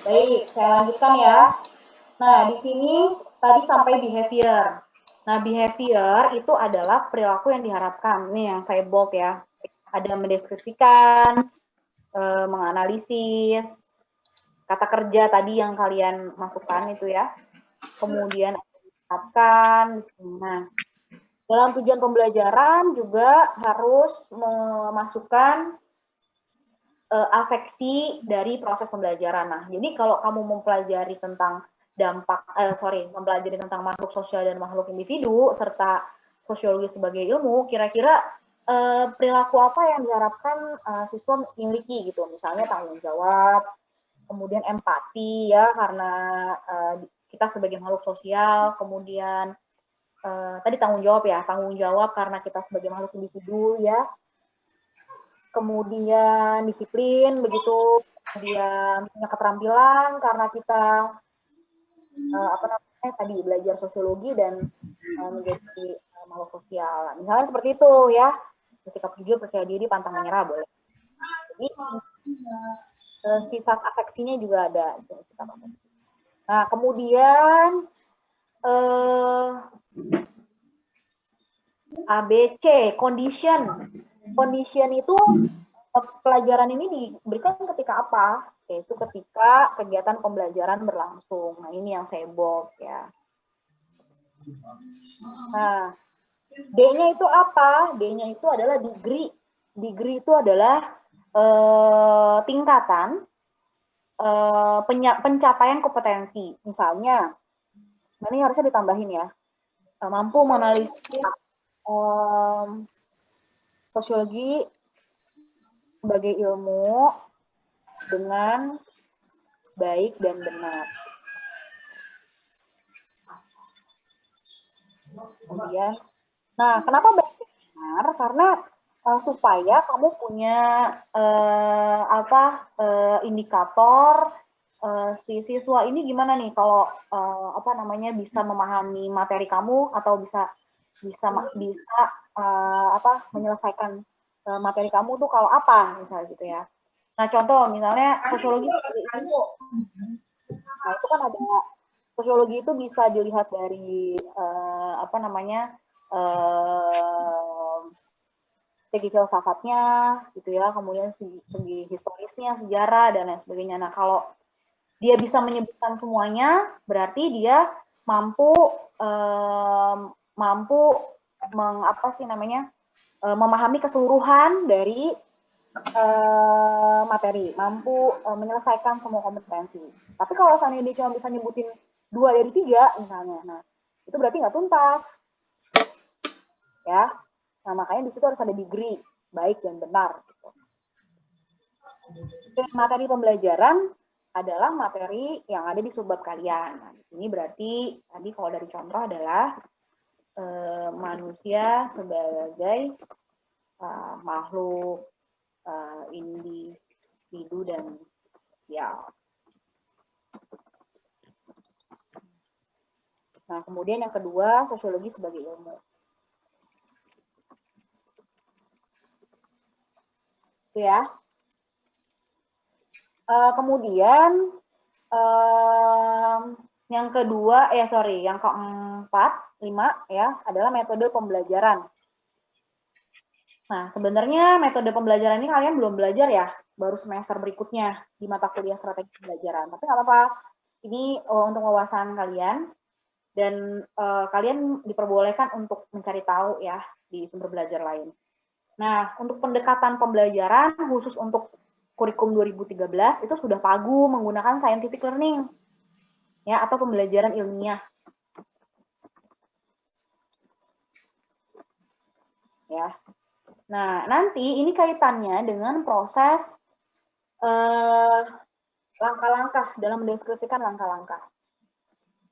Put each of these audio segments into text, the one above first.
Baik, saya lanjutkan ya. Nah, di sini tadi sampai behavior. Nah, behavior itu adalah perilaku yang diharapkan. Ini yang saya bold ya. Ada mendeskripsikan, menganalisis, kata kerja tadi yang kalian masukkan itu ya. Kemudian diharapkan. Nah, dalam tujuan pembelajaran juga harus memasukkan afeksi dari proses pembelajaran. Nah, jadi kalau kamu mempelajari tentang mempelajari tentang makhluk sosial dan makhluk individu serta sosiologi sebagai ilmu, kira-kira perilaku apa yang diharapkan siswa miliki gitu. Misalnya tanggung jawab, kemudian empati ya karena kita sebagai makhluk sosial, kemudian tadi tanggung jawab karena kita sebagai makhluk individu ya, kemudian disiplin begitu, kemudian punya keterampilan karena kita tadi belajar sosiologi dan menjadi makhluk sosial. Misalnya seperti itu ya, bersikap jujur, percaya diri, pantang menyerah boleh. Jadi sifat afeksinya juga ada sifat afeksi. Nah kemudian ABC condition. Condition itu pelajaran ini diberikan ketika apa? Yaitu ketika kegiatan pembelajaran berlangsung. Nah, ini yang saya bold ya. Nah, D-nya itu apa? D-nya itu adalah degree. Degree itu adalah tingkatan pencapaian kompetensi. Misalnya, ini harusnya ditambahin ya. Mampu menganalisis sosiologi sebagai ilmu dengan baik dan benar. Kemudian, nah kenapa baik dan benar? Karena supaya kamu punya indikator si siswa ini gimana nih kalau bisa memahami materi kamu atau bisa menyelesaikan materi kamu tuh kalau apa misalnya gitu ya. Nah contoh misalnya sosiologi itu, nah itu kan ada sosiologi itu bisa dilihat dari segi filsafatnya gitu ya, kemudian segi historisnya, sejarah dan lain sebagainya. Nah kalau dia bisa menyebutkan semuanya, berarti dia mampu memahami keseluruhan dari materi, mampu menyelesaikan semua kompetensi. Tapi kalau seandainya dia cuma bisa nyebutin 2 dari 3 misalnya, nah itu berarti nggak tuntas. Ya, nah makanya di situ harus ada degree, baik dan benar. Gitu. Materi pembelajaran adalah materi yang ada di subbab kalian. Nah, ini berarti tadi kalau dari contoh adalah manusia sebagai makhluk individu dan sosial. Nah, kemudian yang kedua, sosiologi sebagai ilmu. Itu ya. Kemudian yang kedua, yang keempat, 5 ya, adalah metode pembelajaran. Nah, sebenarnya metode pembelajaran ini kalian belum belajar ya, baru semester berikutnya di mata kuliah strategi pembelajaran. Tapi nggak apa-apa, ini untuk wawasan kalian dan kalian diperbolehkan untuk mencari tahu ya di sumber belajar lain. Nah, untuk pendekatan pembelajaran khusus untuk kurikulum 2013 itu sudah pagu menggunakan scientific learning ya atau pembelajaran ilmiah. Ya. Nah, nanti ini kaitannya dengan proses langkah-langkah dalam mendeskripsikan langkah-langkah.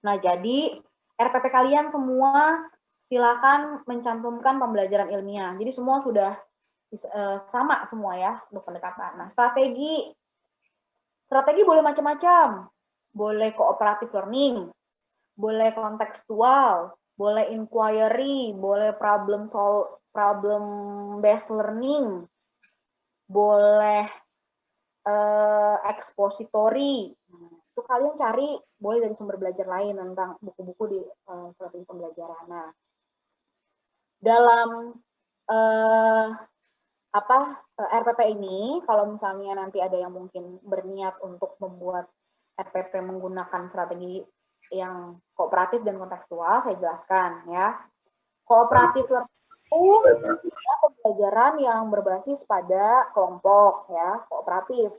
Nah, jadi RPP kalian semua silakan mencantumkan pembelajaran ilmiah. Jadi semua sudah sama semua ya untuk pendekatan. Nah, strategi boleh macam-macam. Boleh cooperative learning, boleh kontekstual, boleh inquiry, boleh problem based learning, boleh expository. kalian cari boleh dari sumber belajar lain tentang buku-buku di strategi pembelajaran. Nah, dalam RPP ini, kalau misalnya nanti ada yang mungkin berniat untuk membuat RPP menggunakan strategi yang kooperatif dan kontekstual, saya jelaskan ya. Kooperatif itu adalah pembelajaran yang berbasis pada kelompok ya, kooperatif.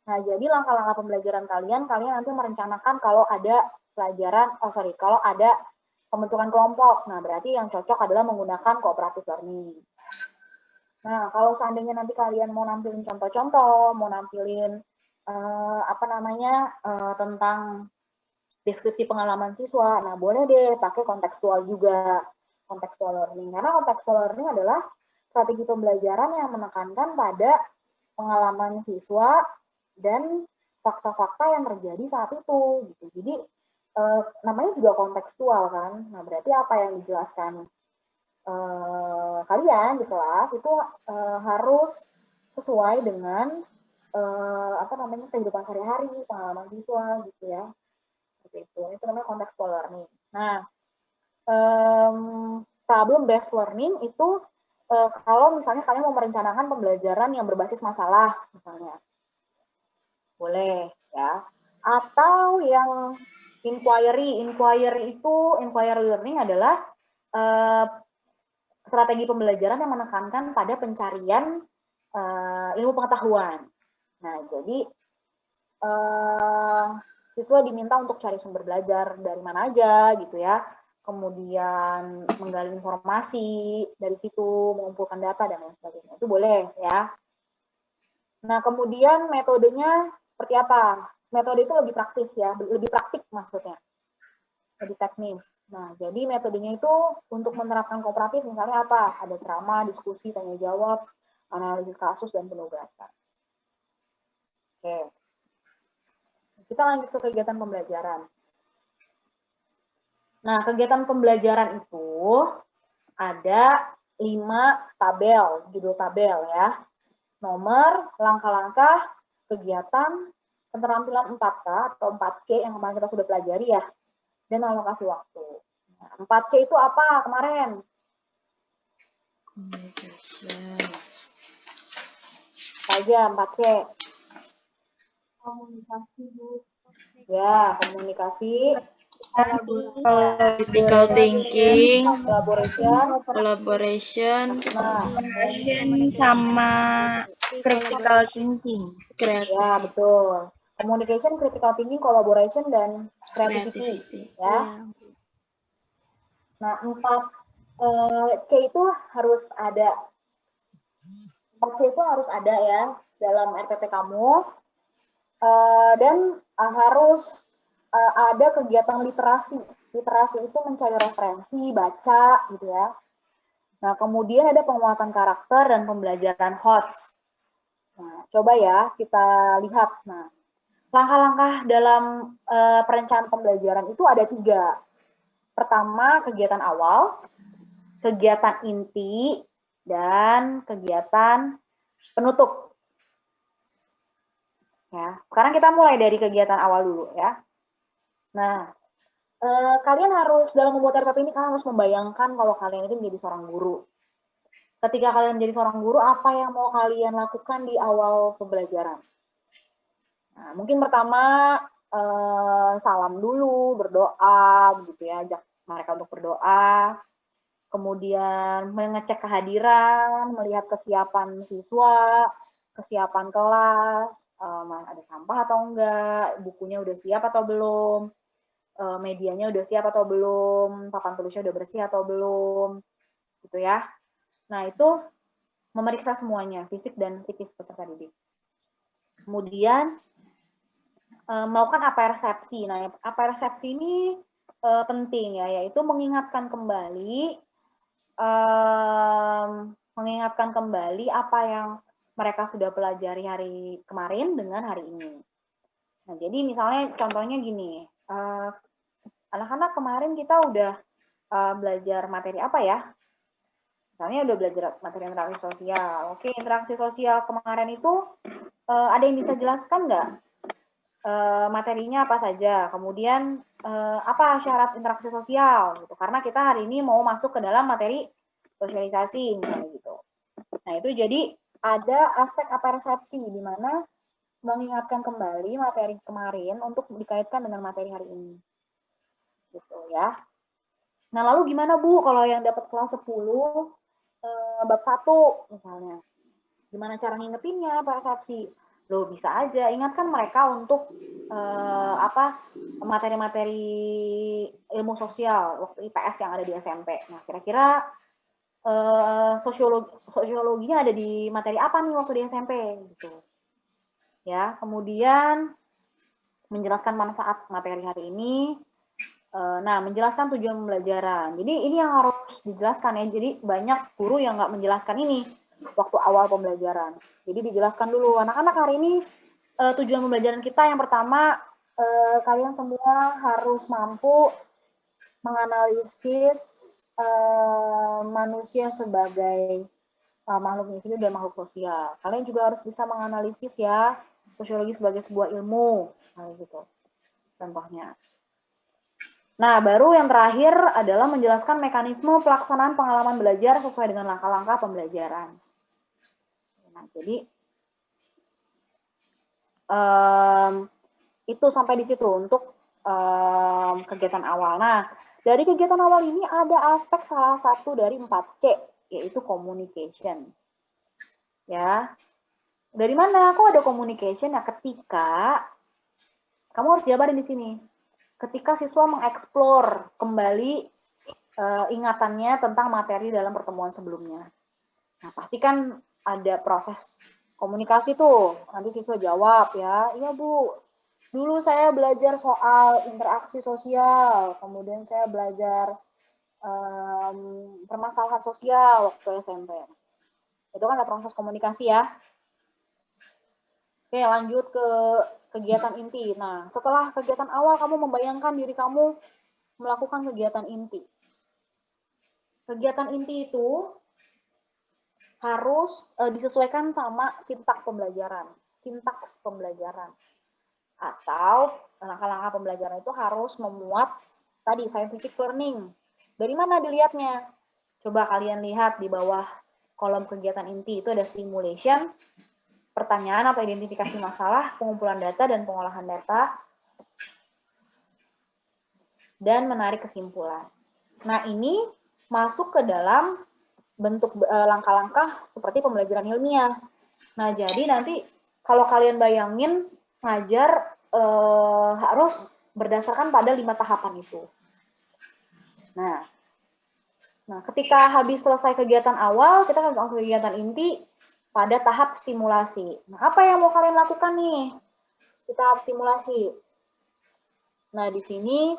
Nah, jadi langkah-langkah pembelajaran kalian nanti merencanakan kalau ada kalau ada pembentukan kelompok. Nah, berarti yang cocok adalah menggunakan cooperative learning. Nah, kalau seandainya nanti kalian mau nampilin contoh-contoh, mau nampilin tentang deskripsi pengalaman siswa, nah boleh deh pakai kontekstual juga, kontekstual learning. Karena kontekstual learning adalah strategi pembelajaran yang menekankan pada pengalaman siswa dan fakta-fakta yang terjadi saat itu. Gitu. Jadi namanya juga kontekstual kan. Nah berarti apa yang dijelaskan kalian di kelas itu harus sesuai dengan kehidupan sehari-hari, pengalaman siswa gitu ya. Seperti itu namanya contextual learning. Nah, problem based learning itu kalau misalnya kalian mau merencanakan pembelajaran yang berbasis masalah misalnya. Boleh ya. Atau yang inquiry learning adalah strategi pembelajaran yang menekankan pada pencarian ilmu pengetahuan. Nah, jadi siswa diminta untuk cari sumber belajar dari mana aja gitu ya. Kemudian menggali informasi dari situ, mengumpulkan data dan lain sebagainya. Itu boleh ya. Nah, kemudian metodenya seperti apa? Metode itu lebih praktis ya, lebih praktik maksudnya. Lebih teknis. Nah, jadi metodenya itu untuk menerapkan kooperatif misalnya apa? Ada ceramah, diskusi, tanya jawab, analisis kasus, dan penugasan. Oke. Kita lanjut ke kegiatan pembelajaran. Nah, kegiatan pembelajaran itu ada 5 tabel, judul tabel ya. Nomor, langkah-langkah, kegiatan, keterampilan 4K atau 4C yang kemarin kita sudah pelajari ya, dan alokasi waktu. Nah, 4C itu apa kemarin? Communication. Apa aja 4C? Komunikasi, Bu. Ya, komunikasi, Critical thinking, collaboration, nah, sama critical thinking. Ya, betul. Communication, critical thinking, collaboration, dan creativity. Ya. Nah, 4 C itu harus ada. 4C itu harus ada ya dalam RPP kamu. Dan harus ada kegiatan literasi. Literasi itu mencari referensi, baca, gitu ya. Nah, kemudian ada penguatan karakter dan pembelajaran HOTS. Nah, coba ya kita lihat. Nah, langkah-langkah dalam perencanaan pembelajaran itu ada 3. Pertama, kegiatan awal, kegiatan inti, dan kegiatan penutup. Ya, sekarang kita mulai dari kegiatan awal dulu ya. Nah, kalian harus dalam membuat RPP ini kalian harus membayangkan kalau kalian itu menjadi seorang guru. Ketika kalian menjadi seorang guru, apa yang mau kalian lakukan di awal pembelajaran? Nah, mungkin pertama salam dulu, berdoa, gitu ya, ajak mereka untuk berdoa. Kemudian mengecek kehadiran, melihat kesiapan siswa, kesiapan kelas, ada sampah atau enggak, bukunya udah siap atau belum, medianya udah siap atau belum, papan tulisnya udah bersih atau belum, gitu ya. Nah, itu memeriksa semuanya, fisik dan psikis peserta didik. Kemudian melakukan apersepsi. Nah, apersepsi ini penting ya, yaitu mengingatkan kembali apa yang mereka sudah pelajari hari kemarin dengan hari ini. Nah, jadi misalnya contohnya gini, anak-anak kemarin kita udah belajar materi apa ya? Misalnya udah belajar materi interaksi sosial. Oke, interaksi sosial kemarin itu ada yang bisa jelaskan nggak? materinya apa saja, kemudian apa syarat interaksi sosial gitu. Karena kita hari ini mau masuk ke dalam materi sosialisasi misalnya gitu. Nah, itu jadi ada aspek apersepsi di mana mengingatkan kembali materi kemarin untuk dikaitkan dengan materi hari ini. Gitu ya. Nah, lalu gimana Bu kalau yang dapat kelas 10 bab 1 misalnya? Gimana cara ngingetinnya persepsi? Loh, bisa aja ingatkan mereka untuk materi-materi ilmu sosial waktu IPS yang ada di SMP. Nah, kira-kira sosiologinya ada di materi apa nih waktu di SMP gitu. Ya, kemudian menjelaskan manfaat materi hari ini. Nah, menjelaskan tujuan pembelajaran. Jadi ini yang harus dijelaskan ya. Jadi banyak guru yang nggak menjelaskan ini waktu awal pembelajaran. Jadi dijelaskan dulu, anak-anak hari ini tujuan pembelajaran kita yang pertama, kalian semua harus mampu menganalisis manusia sebagai makhluk individu dan makhluk sosial. Kalian juga harus bisa menganalisis ya sosiologi sebagai sebuah ilmu, gitu. Contohnya. Nah, baru yang terakhir adalah menjelaskan mekanisme pelaksanaan pengalaman belajar sesuai dengan langkah-langkah pembelajaran. Nah, jadi itu sampai di situ untuk kegiatan awal. Nah, dari kegiatan awal ini ada aspek salah satu dari 4C, yaitu communication. Ya, dari mana? Kok ada communication? Ya, ketika kamu harus jabarin di sini. Ketika siswa mengeksplor kembali ingatannya tentang materi dalam pertemuan sebelumnya. Nah, pasti kan ada proses komunikasi tuh. Nanti siswa jawab ya, iya Bu, dulu saya belajar soal interaksi sosial, kemudian saya belajar permasalahan sosial waktu SMP. Itu kan ada proses komunikasi ya. Oke, lanjut ke kegiatan inti. Nah, setelah kegiatan awal kamu membayangkan diri kamu melakukan kegiatan inti. Kegiatan inti itu harus disesuaikan sama sintaks pembelajaran. Atau langkah-langkah pembelajaran itu harus memuat tadi scientific learning. Dari mana dilihatnya? Coba kalian lihat di bawah kolom kegiatan inti itu ada stimulation, pertanyaan atau identifikasi masalah, pengumpulan data dan pengolahan data, dan menarik kesimpulan. Nah, ini masuk ke dalam bentuk langkah-langkah seperti pembelajaran ilmiah. Nah, jadi nanti kalau kalian bayangin ngajar harus berdasarkan pada 5 tahapan itu. Nah, ketika habis selesai kegiatan awal, kita akan langsung kegiatan inti pada tahap stimulasi. Nah, apa yang mau kalian lakukan nih di tahap stimulasi? Nah, di sini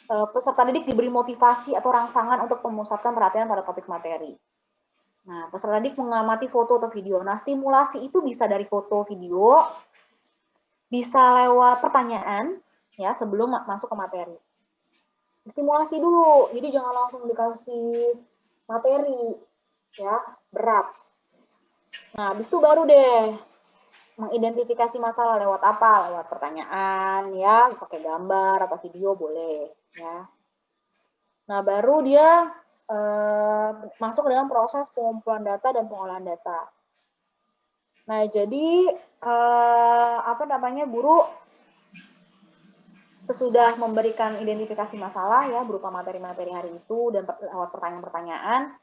peserta didik diberi motivasi atau rangsangan untuk memusatkan perhatian pada topik materi. Nah, peserta didik mengamati foto atau video. Nah, stimulasi itu bisa dari foto, video, bisa lewat pertanyaan, ya, sebelum masuk ke materi. Stimulasi dulu, jadi jangan langsung dikasih materi, ya, berat. Nah, habis itu baru deh mengidentifikasi masalah lewat apa? Lewat pertanyaan, ya, pakai gambar atau video boleh, ya. Nah, baru dia masuk ke dalam proses pengumpulan data dan pengolahan data. Nah, jadi guru sesudah memberikan identifikasi masalah ya berupa materi-materi hari itu dan lewat pertanyaan-pertanyaan,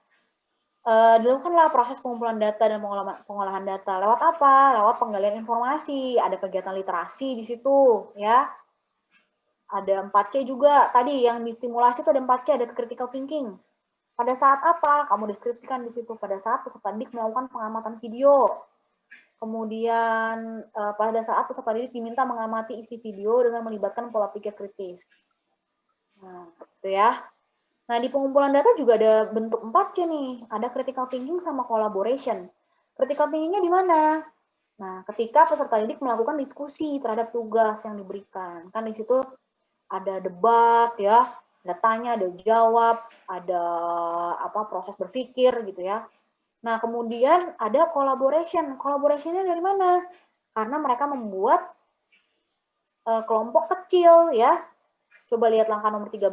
dilakukanlah proses pengumpulan data dan pengolahan data. Lewat apa? Lewat penggalian informasi, ada kegiatan literasi di situ, ya. Ada 4C juga, tadi yang distimulasi itu ada 4C, ada critical thinking. Pada saat apa? Kamu deskripsikan di situ, pada saat peserta didik melakukan pengamatan video. Kemudian pada saat peserta didik diminta mengamati isi video dengan melibatkan pola pikir kritis. Nah, itu ya. Nah, di pengumpulan data juga ada bentuk 4C nih. Ada critical thinking sama collaboration. Critical thinking-nya di mana? Nah, ketika peserta didik melakukan diskusi terhadap tugas yang diberikan. Kan di situ ada debat ya, ada tanya, ada jawab, ada proses berpikir gitu ya. Nah, kemudian ada collaboration. Collaboration-nya dari mana? Karena mereka membuat kelompok kecil ya. Coba lihat langkah nomor 13.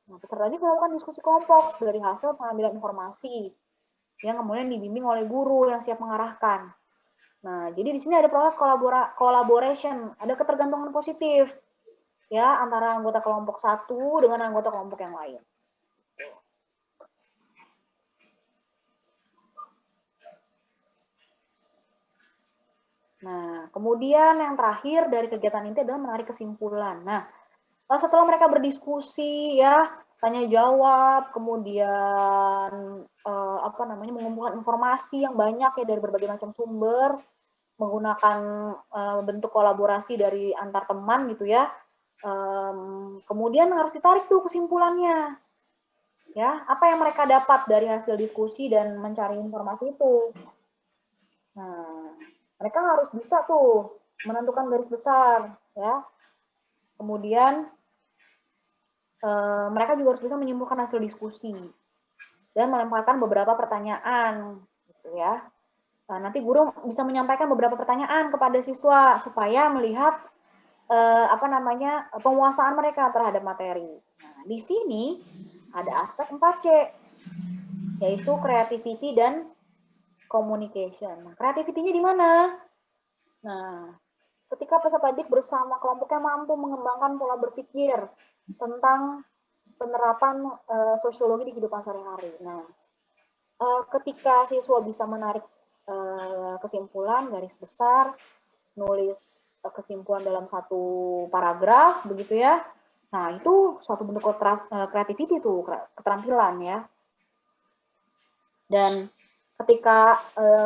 Nah, peserta ini melakukan diskusi kelompok dari hasil pengambilan informasi yang kemudian dibimbing oleh guru yang siap mengarahkan. Nah, jadi di sini ada proses collaboration, ada ketergantungan positif ya antara anggota kelompok satu dengan anggota kelompok yang lain. Nah, kemudian yang terakhir dari kegiatan ini adalah menarik kesimpulan. Nah, setelah mereka berdiskusi ya, tanya jawab, kemudian mengumpulkan informasi yang banyak ya dari berbagai macam sumber, menggunakan bentuk kolaborasi dari antar teman gitu ya. Kemudian harus ditarik tuh kesimpulannya. Ya, apa yang mereka dapat dari hasil diskusi dan mencari informasi itu. Nah, mereka harus bisa tuh menentukan garis besar ya. Kemudian mereka juga harus bisa menyimpulkan hasil diskusi dan melemparkan beberapa pertanyaan gitu ya. Nanti guru bisa menyampaikan beberapa pertanyaan kepada siswa supaya melihat penguasaan mereka terhadap materi. Nah, di sini ada aspek 4C, yaitu creativity dan communication. Nah, creativity-nya di mana? Nah, ketika peserta didik bersama kelompoknya mampu mengembangkan pola berpikir tentang penerapan sosiologi di kehidupan sehari-hari. Nah, ketika siswa bisa menarik kesimpulan, garis besar, nulis kesimpulan dalam satu paragraf, begitu ya. Nah, itu suatu bentuk creativity itu, keterampilan ya. Dan ketika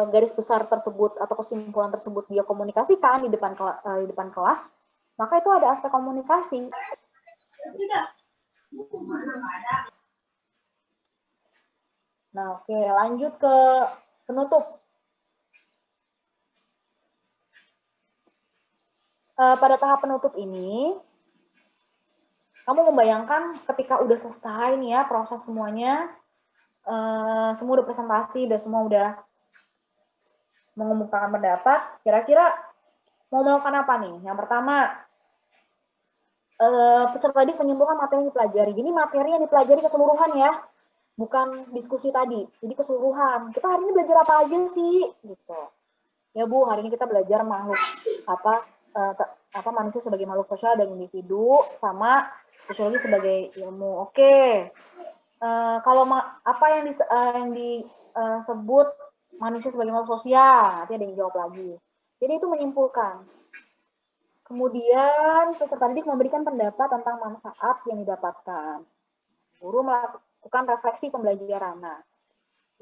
garis besar tersebut atau kesimpulan tersebut dia komunikasikan di depan kelas, maka itu ada aspek komunikasi. Nah, oke, lanjut ke penutup. Pada tahap penutup ini, kamu membayangkan ketika udah selesai nih ya proses semuanya, semua udah presentasi, udah semua udah mengemukakan pendapat, kira-kira mau melakukan apa nih? Yang pertama, peserta didik menyimpulkan materi yang dipelajari. Jadi materi yang dipelajari keseluruhan ya, bukan diskusi tadi. Jadi keseluruhan. Kita hari ini belajar apa aja sih? Gitu. Ya Bu, hari ini kita belajar manusia sebagai makhluk sosial dan individu, sama sosiologi sebagai ilmu. Oke. Kalau apa yang disebut manusia sebagai makhluk sosial, nanti ada yang jawab lagi. Jadi itu menyimpulkan. Kemudian peserta didik memberikan pendapat tentang manfaat yang didapatkan. Guru melakukan refleksi pembelajaran. Nah,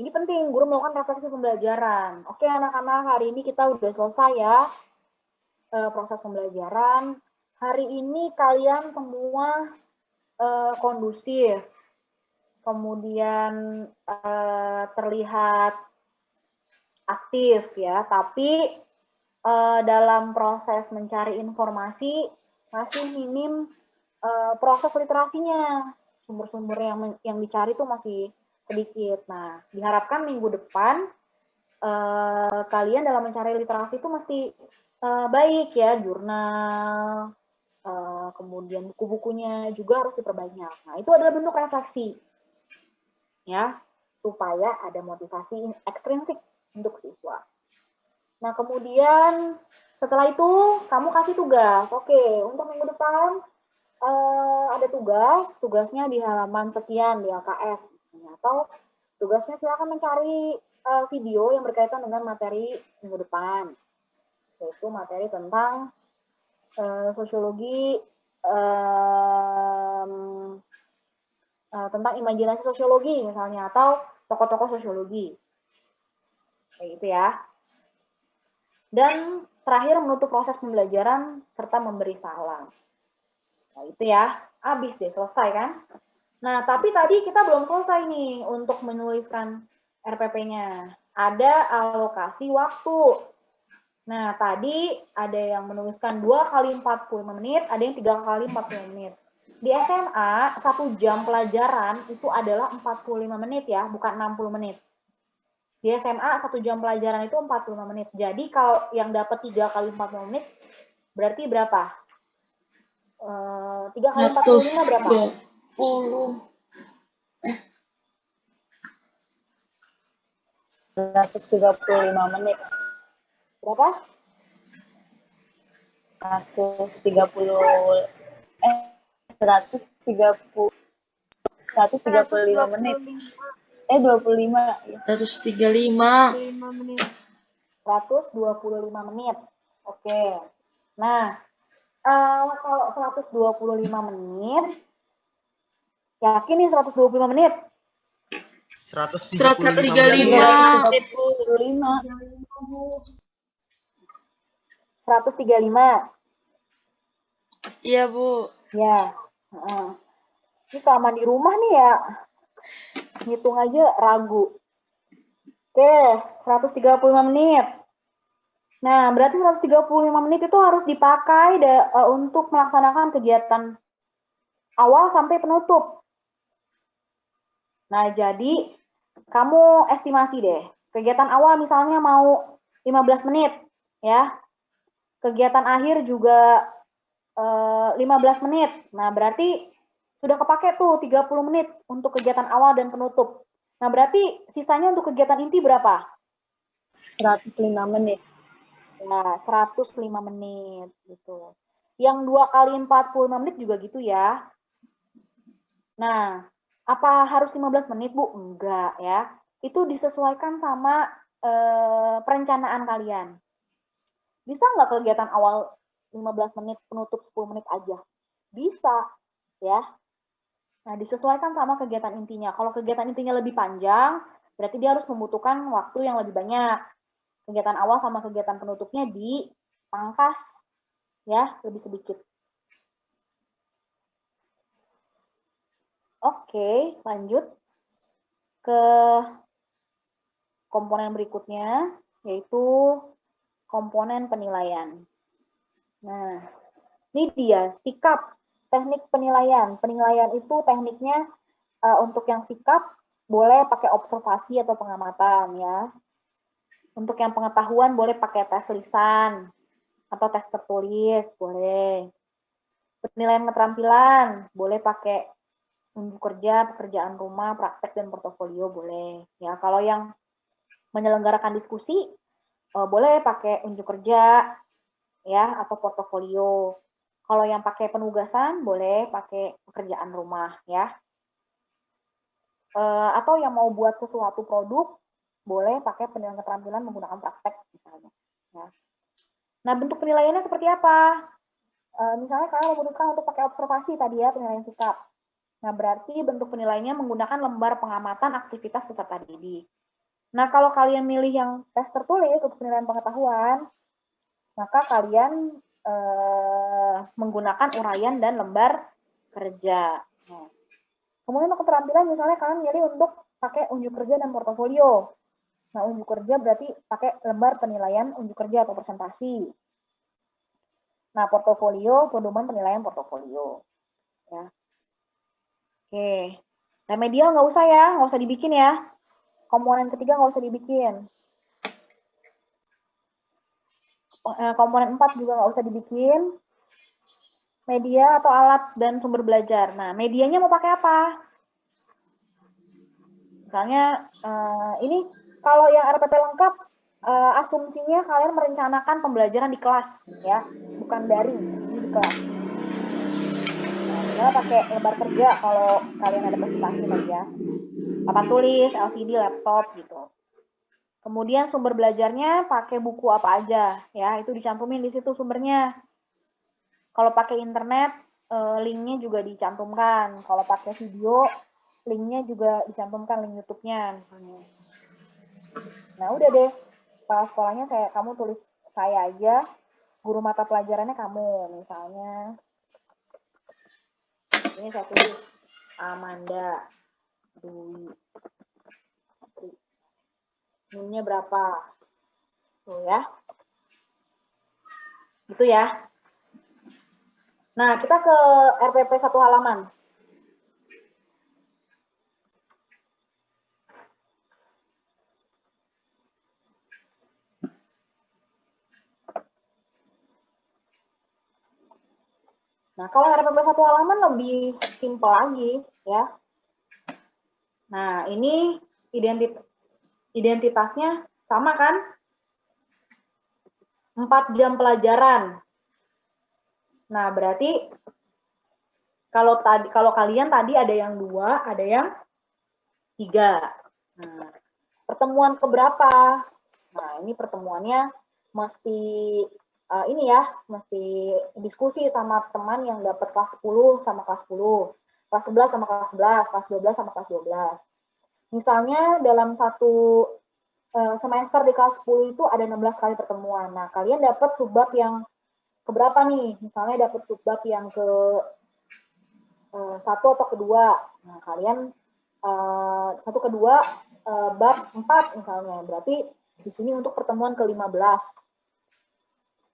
ini penting, guru melakukan refleksi pembelajaran. Oke anak-anak, hari ini kita udah selesai ya proses pembelajaran. Hari ini kalian semua kondusif, kemudian terlihat aktif ya, tapi dalam proses mencari informasi masih minim proses literasinya, sumber-sumber yang dicari itu masih sedikit. Nah, diharapkan minggu depan kalian dalam mencari literasi itu mesti baik ya, jurnal, kemudian buku-bukunya juga harus diperbanyak. Nah, itu adalah bentuk refleksi ya, supaya ada motivasi ekstrinsik untuk siswa. Nah, kemudian setelah itu kamu kasih tugas. Oke, untuk minggu depan ada tugasnya di halaman sekian di LKS. Atau tugasnya silakan mencari video yang berkaitan dengan materi minggu depan. Yaitu materi tentang sosiologi, tentang imajinasi sosiologi misalnya, atau tokoh-tokoh sosiologi. Kayak gitu ya. Dan terakhir menutup proses pembelajaran serta memberi salam. Nah, itu ya, habis deh, selesai kan? Nah, tapi tadi kita belum selesai nih untuk menuliskan RPP-nya. Ada alokasi waktu. Nah, tadi ada yang menuliskan 2 kali 45 menit, ada yang 3 kali 40 menit. Di SMA, 1 jam pelajaran itu adalah 45 menit ya, bukan 60 menit. Di SMA 1 jam pelajaran itu 45 menit. Jadi kalau yang dapat 3 kali 40 menit berarti berapa? 3 kali 45 berapa? 120. 135 menit. Berapa? 130 135 menit. 25 ya. 135. 125 menit. Oke. Nah, kalau 125 menit, yakin nih 125 menit? 135. 135. Iya, Bu. Ya. Ini kelamaan di rumah nih ya. Ngitung aja ragu. Oke, 135 menit. Nah, berarti 135 menit itu harus dipakai untuk melaksanakan kegiatan awal sampai penutup. Nah, jadi kamu estimasi deh. Kegiatan awal misalnya mau 15 menit, ya. Kegiatan akhir juga 15 menit. Nah, berarti sudah kepake tuh 30 menit untuk kegiatan awal dan penutup. Nah, berarti sisanya untuk kegiatan inti berapa? 105 menit. Nah, 105 menit gitu. Yang 2 kali 45 menit juga gitu ya. Nah, apa harus 15 menit, Bu? Enggak ya. Itu disesuaikan sama perencanaan kalian. Bisa nggak kegiatan awal 15 menit, penutup 10 menit aja? Bisa, ya. Nah, disesuaikan sama kegiatan intinya. Kalau kegiatan intinya lebih panjang, berarti dia harus membutuhkan waktu yang lebih banyak. Kegiatan awal sama kegiatan penutupnya dipangkas, ya, lebih sedikit. Oke, lanjut ke komponen berikutnya, yaitu komponen penilaian. Nah, ini dia sikap, teknik penilaian. Penilaian itu tekniknya untuk yang sikap boleh pakai observasi atau pengamatan ya. Untuk yang pengetahuan boleh pakai tes lisan atau tes tertulis, boleh. Penilaian keterampilan boleh pakai unjuk kerja, pekerjaan rumah, praktek dan portofolio boleh. Ya, kalau yang menyelenggarakan diskusi boleh pakai unjuk kerja ya atau portofolio. Kalau yang pakai penugasan boleh pakai pekerjaan rumah ya. Atau yang mau buat sesuatu produk boleh pakai penilaian keterampilan menggunakan praktek misalnya. Ya. Nah, bentuk penilaiannya seperti apa? Misalnya kalian memutuskan untuk pakai observasi tadi ya, penilaian sikap. Nah, berarti bentuk penilaiannya menggunakan lembar pengamatan aktivitas peserta didik. Nah, kalau kalian milih yang tes tertulis untuk penilaian pengetahuan, maka kalian menggunakan uraian dan lembar kerja. Nah, kemudian untuk keterampilan, misalnya kalian milih untuk pakai unjuk kerja dan portofolio. Nah, unjuk kerja berarti pakai lembar penilaian unjuk kerja atau presentasi. Nah, portofolio, pedoman penilaian portofolio. Ya. Oke. Remedial nggak usah ya, nggak usah dibikin ya. Komponen ketiga nggak usah dibikin. Komponen 4 juga nggak usah dibikin. Media atau alat dan sumber belajar. Nah, medianya mau pakai apa? Misalnya, ini kalau yang RPP lengkap, asumsinya kalian merencanakan pembelajaran di kelas, ya, bukan daring, ini di kelas. Nah, misalnya pakai lembar kerja kalau kalian ada presentasi tadi ya. Papan tulis, LCD, laptop gitu. Kemudian sumber belajarnya pakai buku apa aja, ya, itu dicantumin di situ sumbernya. Kalau pakai internet, linknya juga dicantumkan. Kalau pakai video, linknya juga dicantumkan, link YouTube-nya misalnya. Nah, udah deh. Kepala sekolahnya kamu tulis saya aja, guru mata pelajarannya kamu, misalnya. Ini saya tulis Amanda Dwi. NIM-nya berapa? Tuh ya. Gitu ya. Nah, kita ke RPP 1 halaman. Nah, kalau RPP 1 halaman lebih simpel lagi, ya. Nah, ini identitasnya sama kan? 4 jam pelajaran. Nah, berarti kalau kalian tadi ada yang 2, ada yang 3. Nah, pertemuan keberapa? Nah, ini pertemuannya mesti ini ya, mesti diskusi sama teman yang dapat kelas 10 sama kelas 10, kelas 11 sama kelas 11, kelas 12 sama kelas 12. Misalnya dalam satu semester di kelas 10 itu ada 16 kali pertemuan. Nah, kalian dapat subbab yang keberapa nih? Misalnya dapat subbab yang ke 1 atau kedua. Nah, kalian 1 kedua bab 4 misalnya. Berarti di sini untuk pertemuan ke-15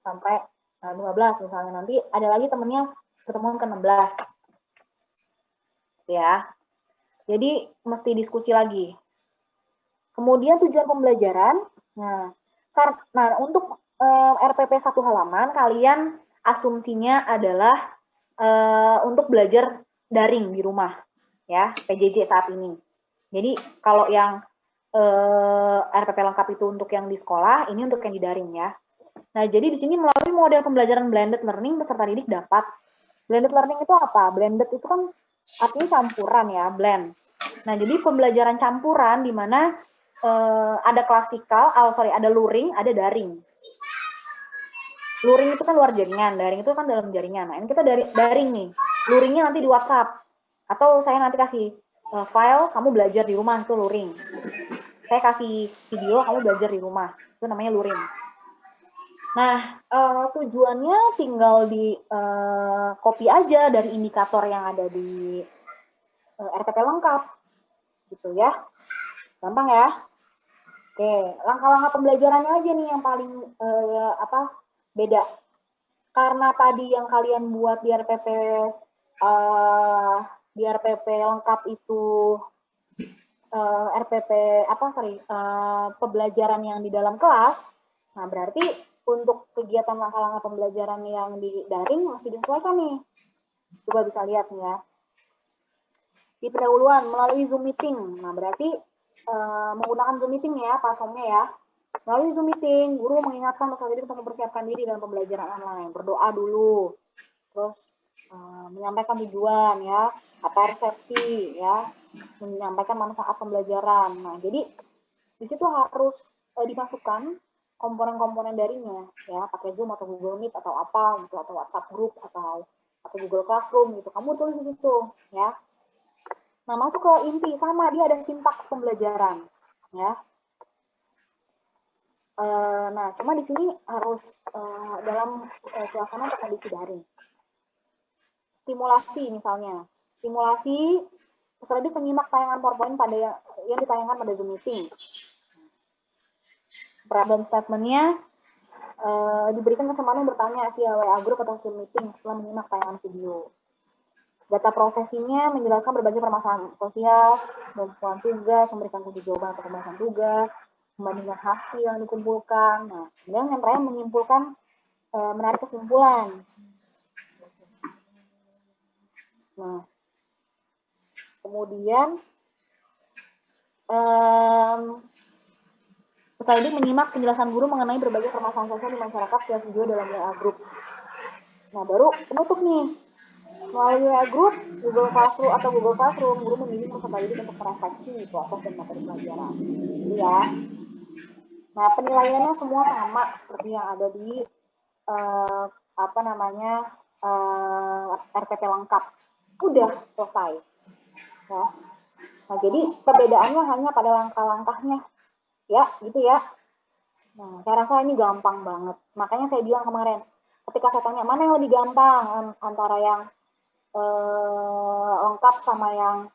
sampai 15 misalnya. Nanti ada lagi temennya pertemuan ke-16. Ya. Jadi mesti diskusi lagi. Kemudian tujuan pembelajaran. Nah, untuk RPP 1 halaman kalian asumsinya adalah untuk belajar daring di rumah, ya, PJJ saat ini. Jadi kalau yang RPP lengkap itu untuk yang di sekolah, ini untuk yang di daring ya. Nah, jadi di sini melalui model pembelajaran blended learning peserta didik dapat. Blended learning itu apa? Blended itu kan artinya campuran ya, blend. Nah, jadi pembelajaran campuran di mana ada klasikal, ada luring, ada daring. Luring itu kan luar jaringan, daring itu kan dalam jaringan. Nah, ini kita daring nih. Luringnya nanti di WhatsApp. Atau saya nanti kasih file, kamu belajar di rumah, itu luring. Saya kasih video, kamu belajar di rumah. Itu namanya luring. Nah, tujuannya tinggal di copy aja dari indikator yang ada di RPP lengkap. Gitu ya. Gampang ya? Oke, langkah-langkah pembelajarannya aja nih yang paling beda. Karena tadi yang kalian buat di RPP lengkap itu pembelajaran yang di dalam kelas. Nah, berarti untuk kegiatan langkah-langkah pembelajaran yang di daring masih disesuaikan nih. Coba bisa lihat nih ya. Di pendahuluan melalui Zoom meeting. Nah, berarti menggunakan Zoom meeting ya, platformnya ya. Melalui Zoom meeting, guru mengingatkan peserta didik untuk mempersiapkan diri dalam pembelajaran online. Berdoa dulu, terus menyampaikan tujuan ya, apa resepsi ya, menyampaikan manfaat pembelajaran. Nah, jadi di situ harus dimasukkan komponen-komponen darinya ya, pakai Zoom atau Google Meet atau apa gitu, atau WhatsApp group atau Google Classroom gitu. Kamu tulis di situ ya. Nah, masuk ke inti sama, dia ada sintaks pembelajaran ya. Nah, cuma di sini harus dalam suasana atau kondisi daring. Stimulasi misalnya, stimulasi peserta didik menyimak tayangan PowerPoint yang ditayangkan pada Zoom meeting. Problem statement-nya diberikan kesempatan bertanya via WA group atau Zoom meeting setelah menyimak tayangan video. Data processing-nya menjelaskan berbagai permasalahan sosial, membuat tugas, memberikan kunci jawaban atau pembahasan tugas, membandingkan hasil yang dikumpulkan. Nah, kemudian yang terakhir menyimpulkan, menarik kesimpulan. Nah, kemudian peserta didik menyimak penjelasan guru mengenai berbagai permasalahan sosial di masyarakat via video dalam WA group. Nah, baru penutup nih. Melalui WA group, Google Classroom, guru membimbing peserta didik untuk merefleksi proses dan materi pelajaran. Jadi ya. Nah, penilaiannya semua sama seperti yang ada di RPP lengkap. Udah selesai. Ya. Nah, jadi perbedaannya hanya pada langkah-langkahnya. Ya, gitu ya. Nah, saya rasa ini gampang banget. Makanya saya bilang kemarin, ketika saya tanya mana yang lebih gampang antara yang lengkap sama yang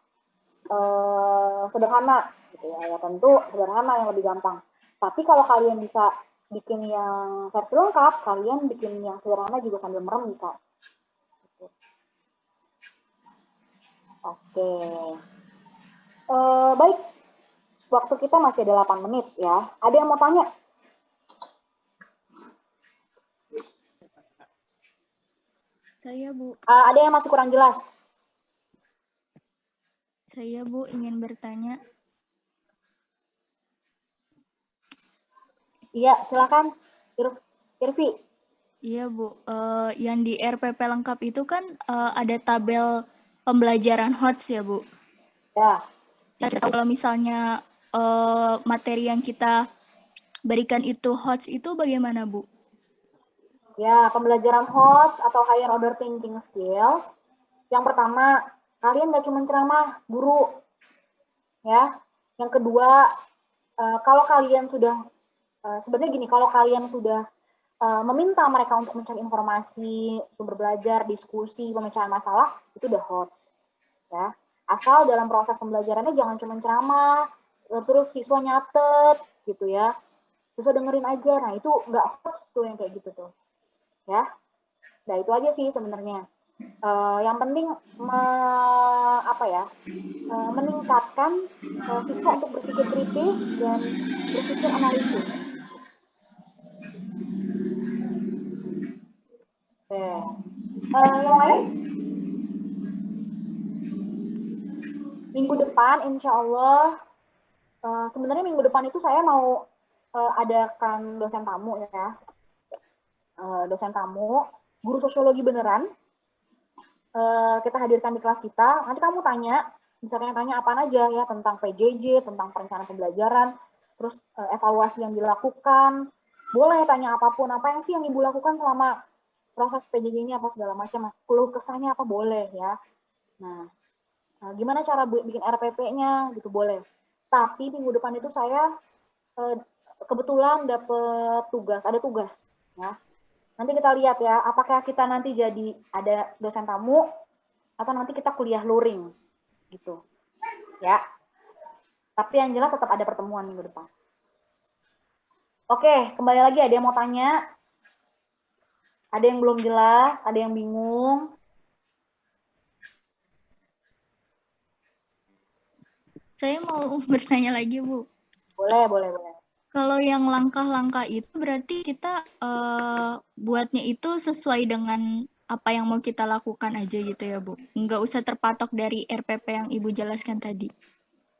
sederhana, gitu ya. Ya tentu sederhana yang lebih gampang. Tapi kalau kalian bisa bikin yang versi lengkap, kalian bikin yang sederhana juga sambil merem bisa. Oke. Baik. Waktu kita masih ada 8 menit ya. Ada yang mau tanya? Saya, Bu. Ada yang masih kurang jelas? Saya, Bu, ingin bertanya. Iya, silakan. Irvi. Iya, Bu. Yang di RPP lengkap itu kan ada tabel pembelajaran HOTS ya, Bu. Ya. Kalau misalnya materi yang kita berikan itu HOTS itu bagaimana, Bu? Ya, pembelajaran HOTS atau Higher Order Thinking Skills. Yang pertama, kalian nggak cuma ceramah, guru. Ya. Yang kedua, kalau kalian sudah, sebenarnya gini, kalau kalian sudah meminta mereka untuk mencari informasi, sumber belajar, diskusi, pemecahan masalah, itu udah HOTS. Ya. Asal dalam proses pembelajarannya jangan cuma ceramah, terus siswa nyatet, gitu ya. Siswa dengerin aja, nah itu nggak HOTS tuh yang kayak gitu tuh. Ya, nah itu aja sih sebenarnya. Yang penting meningkatkan siswa untuk berpikir kritis dan berpikir analisis. Yang lain? Minggu depan, insya Allah, sebenarnya minggu depan itu saya mau adakan dosen tamu ya. Dosen tamu, guru sosiologi beneran, kita hadirkan di kelas kita. Nanti kamu tanya, misalnya tanya apa aja ya tentang PJJ, tentang perencanaan pembelajaran, terus evaluasi yang dilakukan. Boleh tanya apapun, apa yang sih yang Ibu lakukan selama proses PJJ ini apa segala macam. Keluh kesahnya apa boleh ya. Nah, gimana cara bikin RPP-nya gitu boleh. Tapi minggu depan itu saya kebetulan dapat tugas, ada tugas ya. Nanti kita lihat ya, apakah kita nanti jadi ada dosen tamu atau nanti kita kuliah luring gitu. Ya. Tapi yang jelas tetap ada pertemuan minggu depan. Oke, kembali lagi ada yang mau tanya? Ada yang belum jelas, ada yang bingung? Saya mau bertanya lagi, Bu. Boleh. Kalau yang langkah-langkah itu berarti kita buatnya itu sesuai dengan apa yang mau kita lakukan aja gitu ya, Bu? Nggak usah terpatok dari RPP yang Ibu jelaskan tadi.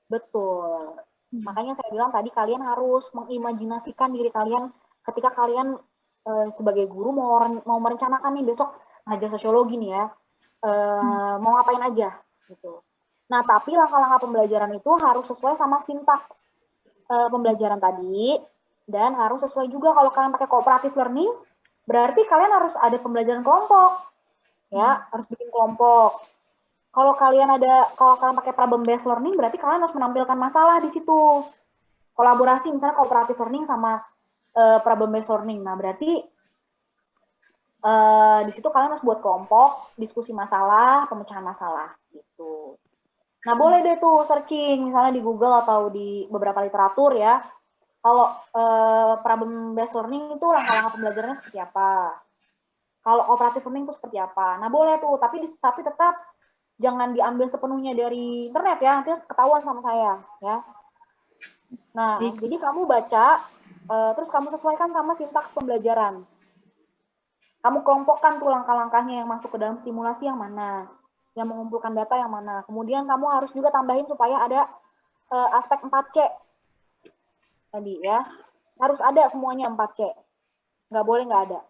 Betul. Makanya saya bilang tadi kalian harus mengimajinasikan diri kalian ketika kalian sebagai guru mau merencanakan nih besok ngajar sosiologi nih ya. Mau ngapain aja gitu. Nah, tapi langkah-langkah pembelajaran itu harus sesuai sama sintaks pembelajaran tadi dan harus sesuai juga kalau kalian pakai cooperative learning, berarti kalian harus ada pembelajaran kelompok. Ya, harus bikin kelompok. Kalau kalian pakai problem based learning, berarti kalian harus menampilkan masalah di situ. Kolaborasi misalnya cooperative learning sama problem based learning. Nah, berarti di situ kalian harus buat kelompok, diskusi masalah, pemecahan masalah gitu. Nah, boleh deh tuh searching misalnya di Google atau di beberapa literatur ya. Kalau problem based learning itu langkah-langkah pembelajarannya seperti apa? Kalau cooperative learning itu seperti apa? Nah, boleh tuh, tapi tetap jangan diambil sepenuhnya dari internet ya, nanti ketahuan sama saya ya. Nah, jadi kamu baca terus kamu sesuaikan sama sintaks pembelajaran. Kamu kelompokkan tuh langkah-langkahnya yang masuk ke dalam stimulasi yang mana, yang mengumpulkan data yang mana. Kemudian kamu harus juga tambahin supaya ada aspek 4C tadi ya. Harus ada semuanya 4C. Nggak boleh nggak ada.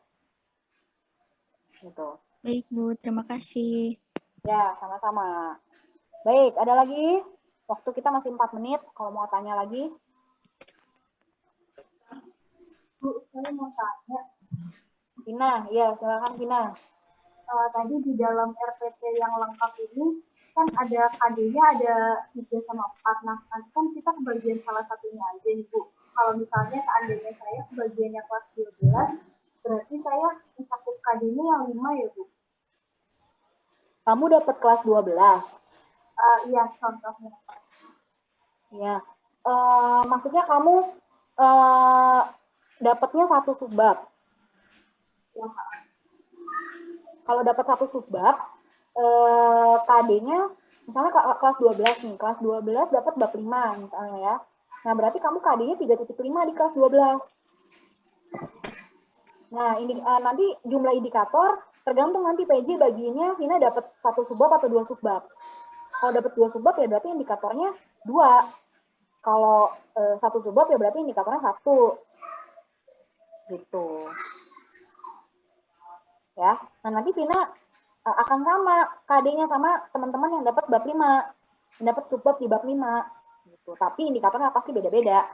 Gitu. Baik, Bu. Terima kasih. Ya, sama-sama. Baik, ada lagi? Waktu kita masih 4 menit. Kalau mau tanya lagi. Bu, saya mau tanya. Vina, iya silakan Vina. Tadi di dalam RPT yang lengkap ini kan ada KD-nya ada 3 sama 4. Nah, nanti kan kita kebagian salah satunya aja nih Bu. Kalau misalnya seandainya saya kebagiannya kelas 12, berarti saya mencakup KD-nya yang 5 ya Bu? Kamu dapat kelas 12? Iya, contohnya. Ya, maksudnya kamu dapatnya satu subbab. Ya, kalau dapat satu subbab, KD-nya misalnya kelas 12 nih, kelas 12 dapat bab 5 misalnya ya. Nah, berarti kamu KD-nya 3.5 di kelas 12. Nah, ini nanti jumlah indikator Tergantung nanti PJ bagiinnya Vina dapat 1 subbab atau 2 subbab. Kalau dapat 2 subbab ya berarti indikatornya 2. Kalau 1 subbab ya berarti indikatornya 1. Gitu. Ya. Nah, nanti Vina akan sama KD-nya sama teman-teman yang dapat bab 5. Yang dapat subbab di bab 5. Gitu. Tapi indikatornya pasti beda-beda.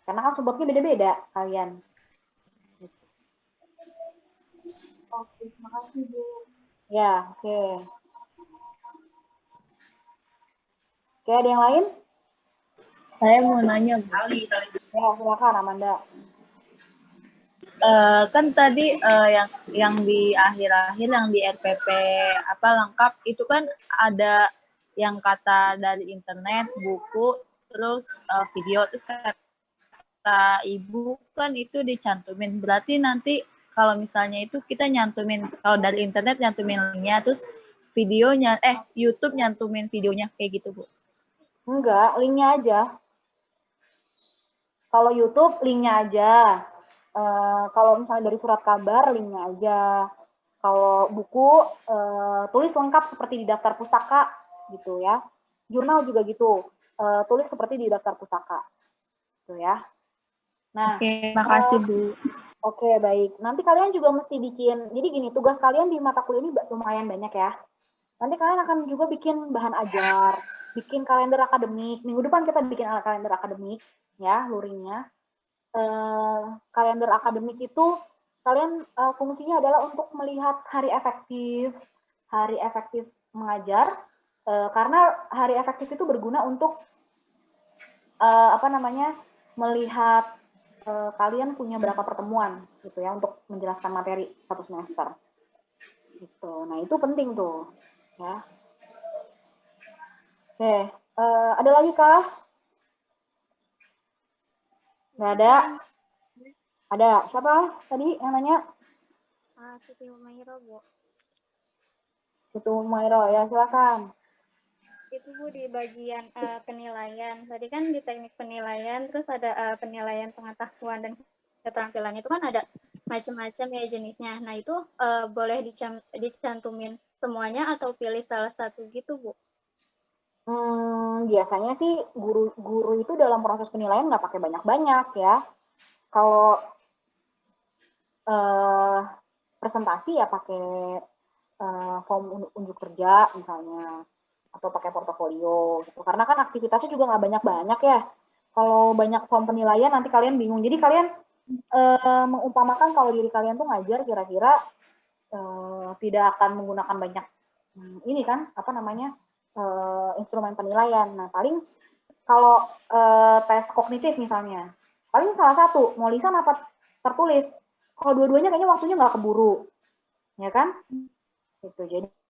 Karena kan subbabnya beda-beda kalian. Gitu. Oke, terima kasih, Bu. Ya, oke. Oke, ada yang lain? Saya mau nanya, Bu. Ya, silakan Amanda. Kan tadi yang di akhir-akhir yang di RPP apa lengkap itu kan ada yang kata dari internet, buku, terus video, terus kata ibu kan itu dicantumin. Berarti nanti kalau misalnya itu kita nyantumin, kalau dari internet nyantumin linknya, terus videonya, YouTube nyantumin videonya kayak gitu, Bu. Enggak, linknya aja. Kalau YouTube, linknya aja. Kalau misalnya dari surat kabar, linknya aja. Kalau buku, tulis lengkap seperti di daftar pustaka, gitu ya. Jurnal juga gitu, tulis seperti di daftar pustaka, gitu ya. Nah, Oke, makasih, Bu. Oke, baik. Nanti kalian juga mesti bikin, jadi gini, tugas kalian di mata kuliah ini lumayan banyak ya. Nanti kalian akan juga bikin bahan ajar, bikin kalender akademik. Minggu depan kita bikin kalender akademik, ya, luringnya. Kalender akademik itu kalian fungsinya adalah untuk melihat hari efektif mengajar, karena hari efektif itu berguna untuk melihat kalian punya berapa pertemuan gitu ya untuk menjelaskan materi 1 semester. Gitu. Nah, itu penting tuh, ya. Oke, ada lagi kah? Nggak ada? Ada. Siapa tadi yang nanya? Siti Humaira, Bu. Situ Mairo, ya silakan. Itu Bu di bagian penilaian. Tadi kan di teknik penilaian, terus ada penilaian pengetahuan dan keterampilan. Itu kan ada macam-macam ya jenisnya. Nah, itu boleh dicantumin semuanya atau pilih salah satu gitu, Bu? Biasanya sih guru itu dalam proses penilaian nggak pakai banyak-banyak ya. Kalau presentasi ya pakai form unjuk kerja misalnya, atau pakai portofolio gitu. Karena kan aktivitasnya juga nggak banyak-banyak ya. Kalau banyak form penilaian nanti kalian bingung. Jadi kalian mengumpamakan kalau diri kalian tuh ngajar kira-kira tidak akan menggunakan banyak ini kan instrumen penilaian. Nah, paling kalau tes kognitif misalnya, paling salah satu mau lisan apa tertulis. Kalau dua-duanya kayaknya waktunya nggak keburu, ya kan? Gitu. Jadi